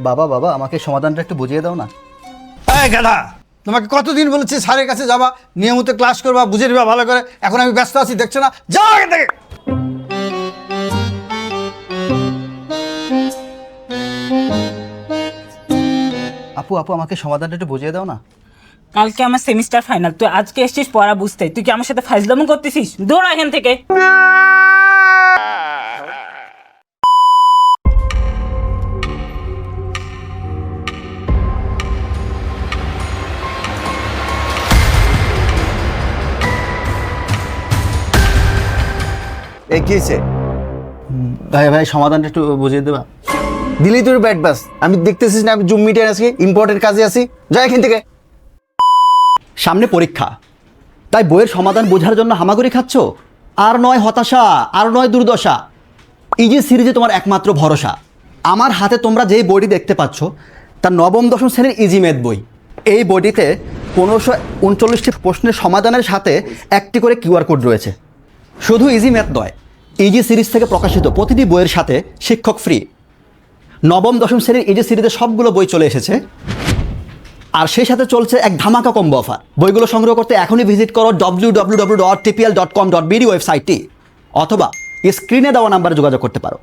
বাবা বাবা আমাকে সমাধানটা একটু বুঝিয়ে দাও না। এই গাধা, তোমাকে কতদিন বলেছি স্যারের কাছে যাবা, নিয়মিত ক্লাস করবা, বুঝে নিবা ভালো করে। এখন আমি ব্যস্ত আছি, দেখছো না? যাও এখান থেকে। আপু আপু আমাকে সমাধানটা একটু বুঝিয়ে দাও না। কালকে আমার সেমিস্টার ফাইনাল, তুই আজকে এসেছিস পড়া বুঝতে, তুই কি আমার সাথে ফাইজলামো করতেছিস? দৌড়া এখান থেকে। এই কি হয়েছে? ভাই ভাই সমাধানটা একটু বুঝিয়ে দেবা। দিলি তোর ব্যাট বাস, আমি দেখতেছিস না আমি জুম মিটিং আছি, ইম্পর্টেন্ট কাজে আছি, যা এখান থেকে। সামনে পরীক্ষা, তাই বইয়ের সমাধান বোঝার জন্য হামাগুড়ি খাচ্ছ? আর নয় হতাশা, আর নয় দুর্দশা, ইজি সিরিজে তোমার একমাত্র ভরসা। আমার হাতে তোমরা যেই বইটি দেখতে পাচ্ছ তা নবম দশম শ্রেণীর ইজি ম্যাথ বই। এই বইটিতে 1539টি প্রশ্নের সমাধানের সাথে একটি করে কিউআর কোড রয়েছে। শুধু ইজি ম্যাথ নয়, ইজি সিরিজ থেকে প্রকাশিত প্রতিটি বইয়ের সাথে শিক্ষক ফ্রি। নবম দশম শ্রেণীর ইজি সিরিজে সবগুলো বই চলে এসেছে, আর সেই সাথে চলছে এক ধামাকা কম্বো অফার। বইগুলো সংগ্রহ করতে এখনই ভিজিট করো www.tpl.com.bd ওয়েবসাইটটি, অথবা স্ক্রিনে দেওয়া নাম্বারে যোগাযোগ করতে পারো।